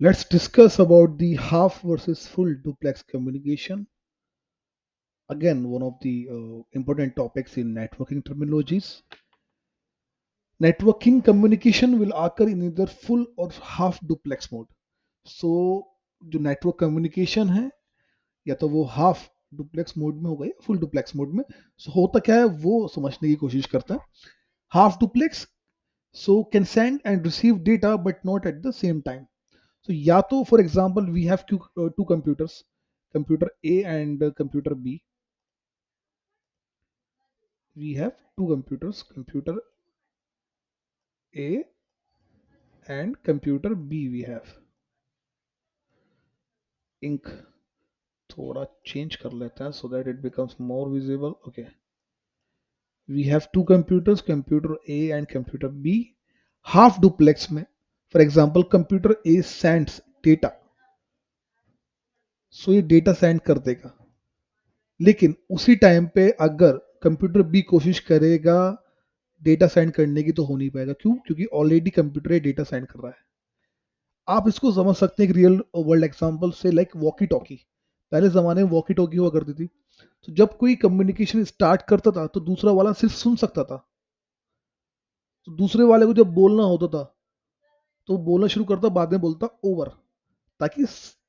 Let's discuss about the half versus full duplex communication. Again, one of the important topics in networking terminologies. Networking communication will occur in either full or half duplex mode. So जो network communication है या तो वो half duplex mode में होगा या full duplex mode में. सो होता क्या है वो समझने की कोशिश करते हैं. Half duplex so can send and receive data but not at the same time. So या तो for example we have two computers, computer A and computer B. We have two computers, computer A and computer B. We have ink थोड़ा change कर लेता है so that it becomes more visible. Okay, we have two computers, computer A and computer B. Half duplex में for example computer A sends data, so ये data send कर देगा. लेकिन उसी टाइम पे अगर कंप्यूटर बी कोशिश करेगा डेटा सेंड करने की तो हो नहीं पाएगा. क्यों? क्योंकि ऑलरेडी कंप्यूटर डेटा सेंड कर रहा है. आप इसको समझ सकते हैं एक रियल वर्ल्ड एग्जांपल से, लाइक वॉकी टॉकी. पहले जमाने में वॉकी टॉकी हुआ करती थी. तो जब कोई कम्युनिकेशन स्टार्ट करता था तो दूसरा वाला सिर्फ सुन सकता था. तो दूसरे वाले को जब बोलना होता था तो वो बोलना शुरू करता, बाद में बोलता ओवर, ताकि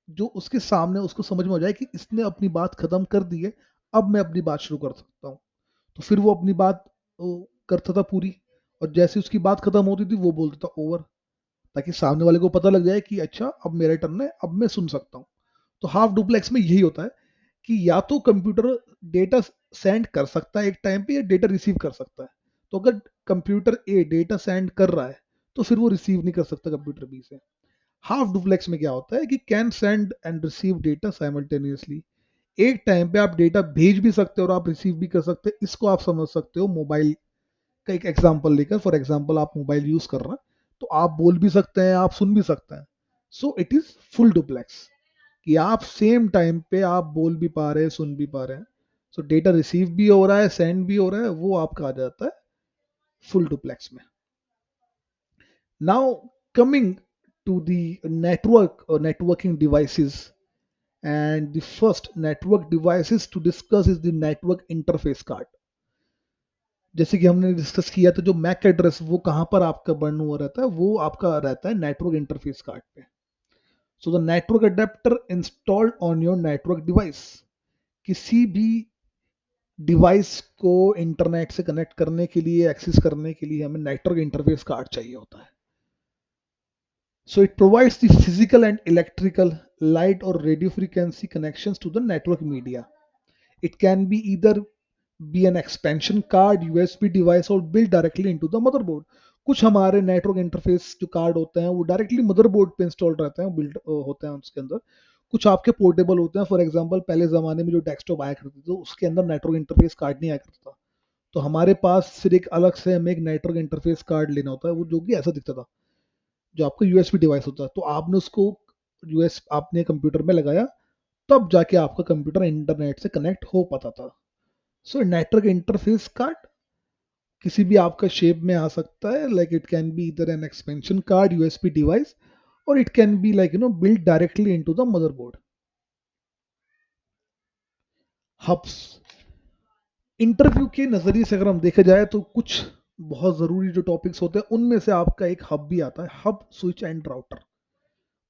जो उसके सामने उसको समझ में हो जाए कि इसने अपनी बात खत्म कर दी है, अब मैं अपनी बात शुरू कर सकता हूँ. तो फिर वो अपनी बात करता था पूरी, और जैसे उसकी बात खत्म होती थी वो बोलता था ओवर, ताकि सामने वाले को पता लग जाए कि अच्छा अब मेरा टर्न है, अब मैं सुन सकता हूँ. तो हाफ डुप्लेक्स में यही होता है कि या तो कंप्यूटर डेटा सेंड कर सकता है एक टाइम पे या डेटा रिसीव कर सकता है. तो अगर कंप्यूटर ए डेटा सेंड कर रहा है तो फिर वो रिसीव नहीं कर सकता कंप्यूटर बी से. हाफ डुप्लेक्स में क्या होता है कि can send and receive data simultaneously. एक टाइम पे आप डेटा भेज भी सकते हो और आप रिसीव भी कर सकते हैं. इसको आप समझ सकते हो मोबाइल का एक एग्जांपल लेकर. फॉर एग्जांपल आप मोबाइल यूज कर रहे हैं तो आप बोल भी सकते हैं, आप सुन भी सकते हैं. So it is full duplex, कि आप सेम टाइम पे आप बोल भी पा रहे हैं, सुन भी पा रहे हैं. सो डेटा रिसीव भी हो रहा है, सेंड भी हो रहा है, वो आपका आ जाता है फुल डुप्लेक्स में. Now coming to the networking devices, and the first network devices to discuss is the network interface card. जैसे कि हमने डिस्कस किया था, जो मैक एड्रेस वो कहाँ पर आपका बर्न हुआ रहता है, वो आपका रहता है नेटवर्क इंटरफेस कार्ड पे. So the network adapter installed on your network device. किसी भी डिवाइस को इंटरनेट से कनेक्ट करने के लिए, एक्सेस करने के लिए हमें नेटवर्क इंटरफेस कार्ड चाहिए होता है. So it provides the physical and electrical, light or radio frequency connections to the network media. It can be either be an expansion card, USB device or built directly into the motherboard. कुछ हमारे network interface जो card होते हैं वो directly motherboard पे install रहते हैं, built होते हैं उसके अंदर. कुछ आपके पोर्टेबल होते हैं. फॉर एग्जांपल पहले ज़माने में जो डेस्कटॉप आया करते थे तो उसके अंदर नेटवर्क इंटरफेस कार्ड नहीं आया करता था. तो हमारे पास फिर एक अलग से हमें एक नेटवर्क इंटरफेस कार्ड लेना होता है, वो जो कि ऐसा दिखता था, जो आपका यूएसबी डिवाइस होता है. तो आपने उसको यूएस आपने कंप्यूटर में लगाया, तब जाके आपका कंप्यूटर इंटरनेट से कनेक्ट हो पाता था. सो नेटवर्क इंटरफेस कार्ड किसी भी आपका शेप में आ सकता है. लाइक इट कैन बी इधर an expansion card, USB device, और it can be like built directly into the motherboard. Hubs, interview के नजरिए से अगर हम देखा जाए तो कुछ बहुत जरूरी जो टॉपिक्स होते हैं उनमें से आपका एक हब भी आता है. हब, स्विच एंड राउटर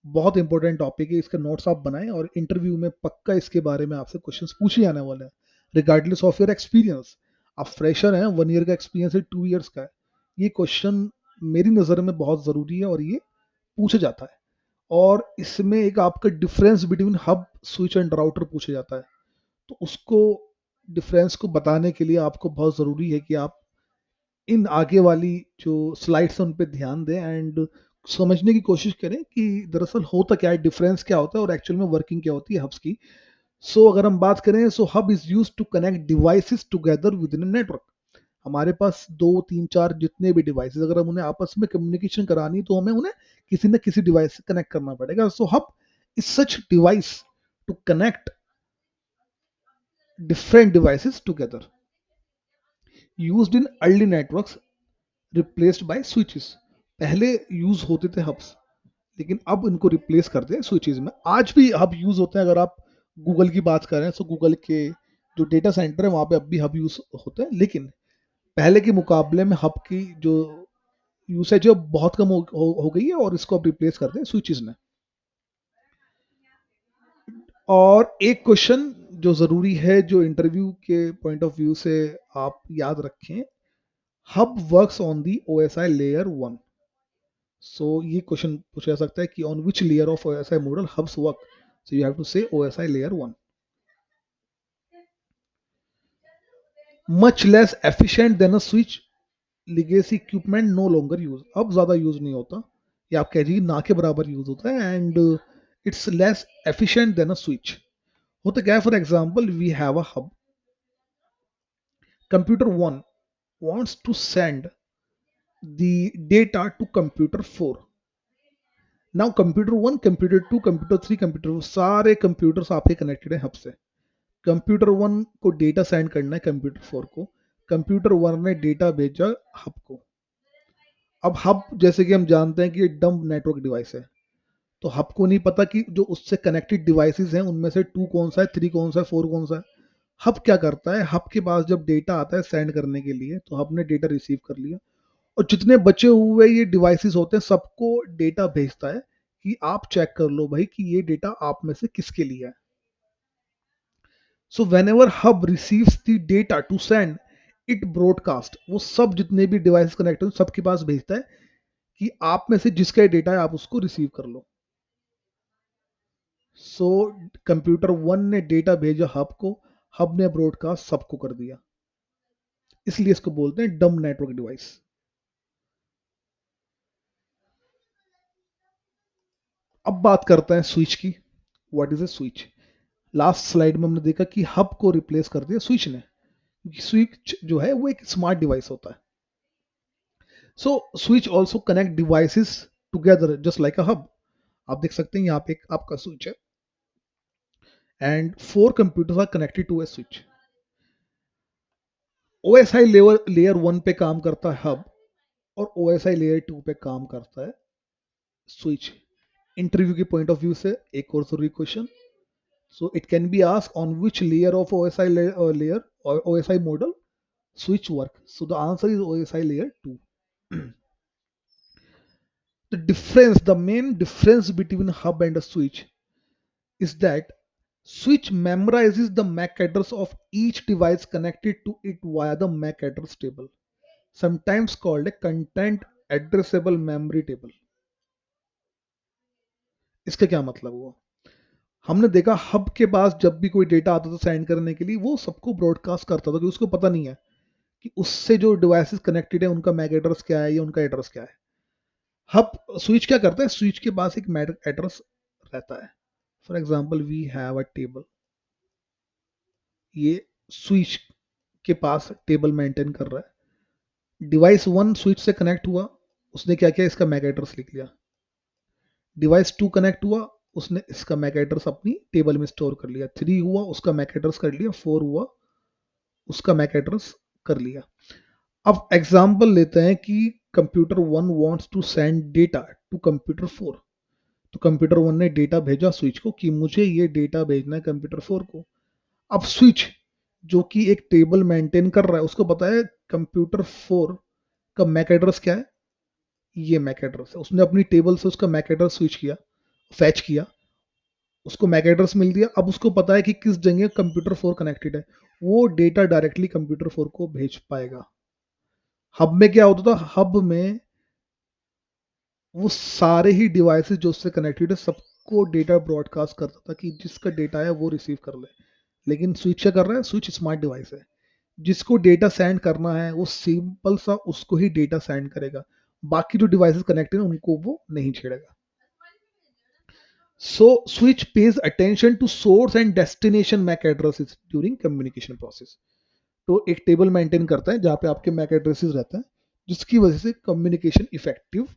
बहुत इंपॉर्टेंट टॉपिक है. इसका नोट्स आप बनाएं और इंटरव्यू में पक्का इसके बारे में आपसे क्वेश्चंस पूछे जाने वाले हैं, रिगार्डलेस ऑफ योर एक्सपीरियंस. आप फ्रेशर हैं, 1 ईयर का एक्सपीरियंस है, 2 ईयर्स का है, ये क्वेश्चन मेरी नज़र में बहुत ज़रूरी है और ये पूछा जाता है. और इसमें एक आपका difference between hub, switch and router पूछा जाता है. तो उसको डिफरेंस को बताने के लिए आपको बहुत ज़रूरी है कि आप इन आगे वाली जो स्लाइड्स हैं उन पे ध्यान दें एंड समझने की कोशिश करें कि दरअसल होता क्या है, डिफरेंस क्या होता है और एक्चुअल में वर्किंग क्या होती है हब्स की. सो अगर हम बात करें, so hub is use to connect devices together with in a network. हमारे पास 2 3 4 जितने भी डिवाइसेस, अगर हम उन्हें आपस में कम्युनिकेशन करानी तो हमें उन्हें किसी न किसी डिवाइस से कनेक्ट करना पड़ेगा. So hub is such device to connect different devices together, used in early networks, replaced by switches. पहले यूज होते थे हब्स, लेकिन अब इनको रिप्लेस करते हैं स्विचेस में। आज भी हब यूज होते हैं। अगर आप गूगल की बात करें तो गूगल के जो डेटा सेंटर है वहां पे अब भी हब यूज होते हैं, लेकिन पहले के मुकाबले में हब की जो यूसेज है वो बहुत कम हो गई है, और इसको अब रिप्लेस करते हैं स्विचेस में। और एक क्वेश्चन जो जरूरी है, जो इंटरव्यू के पॉइंट ऑफ व्यू से आप याद रखें, hub works on the OSI layer 1। So ये क्वेश्चन पूछा जा सकता है कि on which layer of OSI model hubs work. So you have to say OSI layer 1। Much less efficient than a switch, legacy equipment no longer use. अब ज्यादा use नहीं होता, या आप कह दीजिए ना के बराबर यूज होता है, and it's less efficient than a switch. होता क्या है, for example we have a hub, computer 1 wants to send the data to computer 4. Now computer 1, computer 2, computer 3, computer 4, सारे कंप्यूटर्स आपके कनेक्टेड हैं हब से। कंप्यूटर 1 को डेटा सेंड करना है कंप्यूटर 4 को, कंप्यूटर 1 ने डेटा भेजा हब को। अब हब जैसे कि हम जानते हैं कि ये डम्ब नेटवर्क डिवाइस है, तो हब को नहीं पता कि जो उससे कनेक्टेड डिवाइसेस हैं उनमें से 2 कौन सा है, 3 कौन सा है, 4 कौन सा है। हब क्या करता है, हब के पास जब डेटा आता है सेंड करने के लिए, तो हब ने डेटा रिसीव कर लिया, और जितने बचे हुए ये डिवाइसेस होते हैं सबको डेटा भेजता है कि आप चेक कर लो भाई कि ये डेटा आप में से किसके लिए है। So whenever hub receives the data to send it broadcast, वो सब जितने भी डिवाइस कनेक्ट हैं सबके पास भेजता है कि आप में से जिसका डेटा है आप उसको रिसीव कर लो। सो कंप्यूटर 1 ने डेटा भेजा हब को, हब ने ब्रॉडकास्ट सबको कर दिया, इसलिए इसको बोलते हैं डम नेटवर्क डिवाइस। अब बात करते हैं स्विच की। What is a switch? Last slide में हमने देखा कि हब को रिप्लेस कर दिया स्विच ने। स्विच जो है वो एक स्मार्ट डिवाइस होता है। So switch also connect devices together just like a hub. आप देख सकते हैं यहाँ पे एक आपका स्विच है, and 4 computers are connected to a switch. OSI layer 1 पे काम करता है हब, और ओएसआई लेयर 2 पे काम करता है स्विच। इंटरव्यू के पॉइंट ऑफ व्यू से एक और जरूरी question, so it can be asked on which layer of OSI layer or OSI model switch work. So the answer is OSI layer 2. The main difference between hub and a switch is that switch memorizes the MAC address of each device connected to it via the MAC address table, sometimes called a content addressable memory table. इसका क्या मतलब हुआ? हमने देखा hub के पास जब भी कोई डेटा आता था सेंड करने के लिए, वो सबको ब्रॉडकास्ट करता था, क्योंकि उसको पता नहीं है कि उससे जो डिवाइसेस कनेक्टेड है उनका मैक एड्रेस क्या है या उनका एड्रेस क्या है। हब स्विच क्या करता है, स्विच के पास एक मैक एड्रेस रहता है। For example we have a table, ये स्विच के पास टेबल मेंटेन कर रहा है। डिवाइस 1 स्विच से कनेक्ट हुआ, उसने क्या किया, इसका मैक एड्रेस लिख लिया। डिवाइस 2 कनेक्ट हुआ, उसने इसका मैक एड्रेस अपनी टेबल में स्टोर कर लिया। 3 हुआ, उसका मैक एड्रेस कर लिया। 4 हुआ, उसका मैक एड्रेस कर लिया। अब एग्जाम्पल लेते हैं कि computer 1 wants to send data to computer 4। तो कंप्यूटर 1 ने डेटा भेजा स्विच को कि मुझे ये डेटा भेजना है कंप्यूटर 4 को। अब स्विच जो कि एक टेबल मेंटेन कर रहा है, उसको पता है कंप्यूटर 4 का मैक एड्रेस क्या है, ये मैक एड्रेस है। उसने अपनी टेबल से उसका मैक एड्रेस स्विच किया, फैच किया, उसको मैक एड्रेस मिल दिया। अब उसको पता है कि किस जगह कंप्यूटर 4 कनेक्टेड है, वो डेटा डायरेक्टली कंप्यूटर 4 को भेज पाएगा। हब में क्या होता था, हब में वो सारे ही डिवाइसेस जो उससे कनेक्टेड है सबको डेटा ब्रॉडकास्ट करता था कि जिसका डेटा है वो रिसीव कर ले। लेकिन स्विच क्या कर रहा है, स्विच स्मार्ट डिवाइस है, जिसको डेटा सेंड करना है वो सिंपल सा उसको ही डेटा सेंड करेगा, बाकी जो डिवाइसेस कनेक्टेड है उनको वो नहीं छेड़ेगा। So switch pays attention to source and destination MAC addresses during communication process. तो एक टेबल मेंटेन करता है जहां पे आपके मैक एड्रेसेस रहते हैं, जिसकी वजह से कम्युनिकेशन इफेक्टिव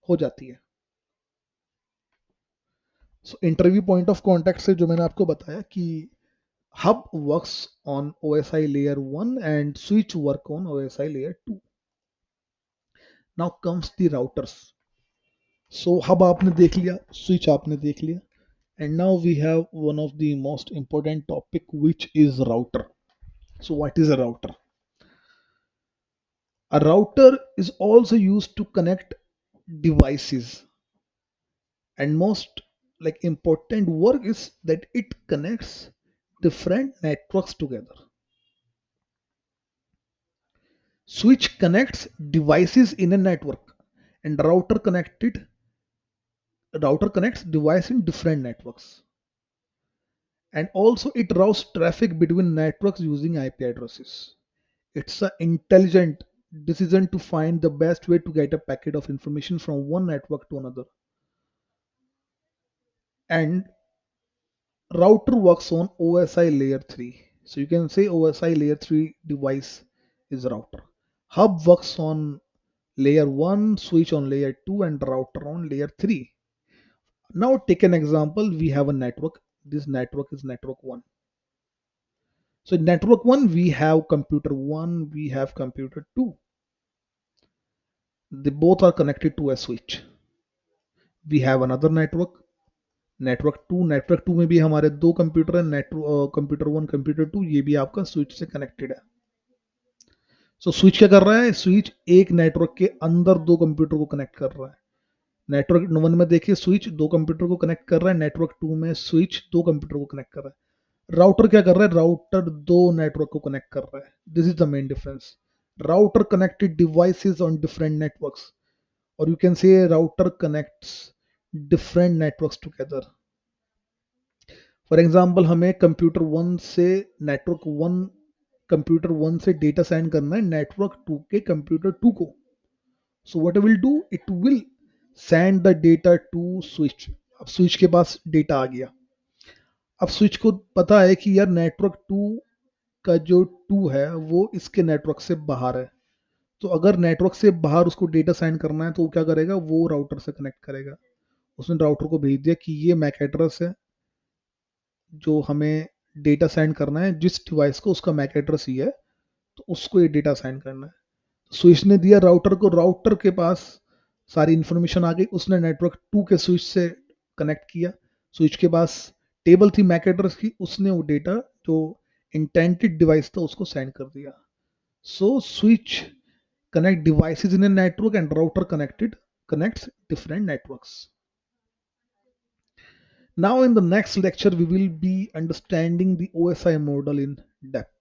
हो जाती है। So interview point of contact से जो मैंने आपको बताया कि hub works on OSI layer 1 and switch work on OSI layer 2. Now comes the routers. So hub आपने देख लिया, स्विच आपने देख लिया, and now we have one of the most important topic, which is router. So what is a router? A router is also used to connect devices, and most like important work is that it connects different networks together. Switch connects devices in a network, and router connects device in different networks. And also it routes traffic between networks using IP addresses. It's an intelligent decision to find the best way to get a packet of information from one network to another. And router works on OSI layer 3. So you can say OSI layer 3 device is router. Hub works on layer 1, switch on layer 2, and router on layer 3. Now take an example. We have a network. This network is network 1. So in network 1, we have computer 1, we have computer 2. They both are connected to a switch. We have another network 2 में भी हमारे दो computer है, computer 1 computer 2, ये भी आपका switch से connected है. सो स्विच क्या कर रहा है? स्विच एक नेटवर्क के अंदर दो कंप्यूटर को कनेक्ट कर रहा है. नेटवर्क 1 में देखिए स्विच दो कंप्यूटर को कनेक्ट कर रहा है, नेटवर्क 2 में स्विच दो कंप्यूटर को कनेक्ट कर रहा है. राउटर क्या कर रहा है? राउटर दो नेटवर्क को कनेक्ट कर रहा है. This is the main difference. Router connected devices on different networks, और you can say router connects different networks together. For example हमें कंप्यूटर वन से डेटा सेंड करना है नेटवर्क 2 के कंप्यूटर 2 को. So what will do, it will send the data to switch. अब switch के पास डेटा आ गया. अब स्विच को पता है कि यार नेटवर्क 2 का जो 2 है वो इसके नेटवर्क से बाहर है. तो अगर नेटवर्क से बाहर उसको डेटा सेंड करना है तो वो क्या करेगा? वो राउटर से कनेक्ट करेगा. उसने राउटर को भेज दिया कि ये मैक एड्रेस है जो हमें डेटा सेंड करना है, जिस डिवाइस को उसका मैक एड्रेस ही है, तो उसको ये डेटा सेंड करना है. स्विच ने दिया राउटर को, राउटर के पास सारी इंफॉर्मेशन आ गई, उसने नेटवर्क 2 के स्विच से कनेक्ट किया. स्विच के पास टेबल थी मैक एड्रेस की, उसने वो डेटा जो इंटेंटेड डिवाइस था उसको सेंड कर दिया. So switch connect devices in a network, and router connects different networks. Now in the next lecture we will be understanding the OSI model in depth.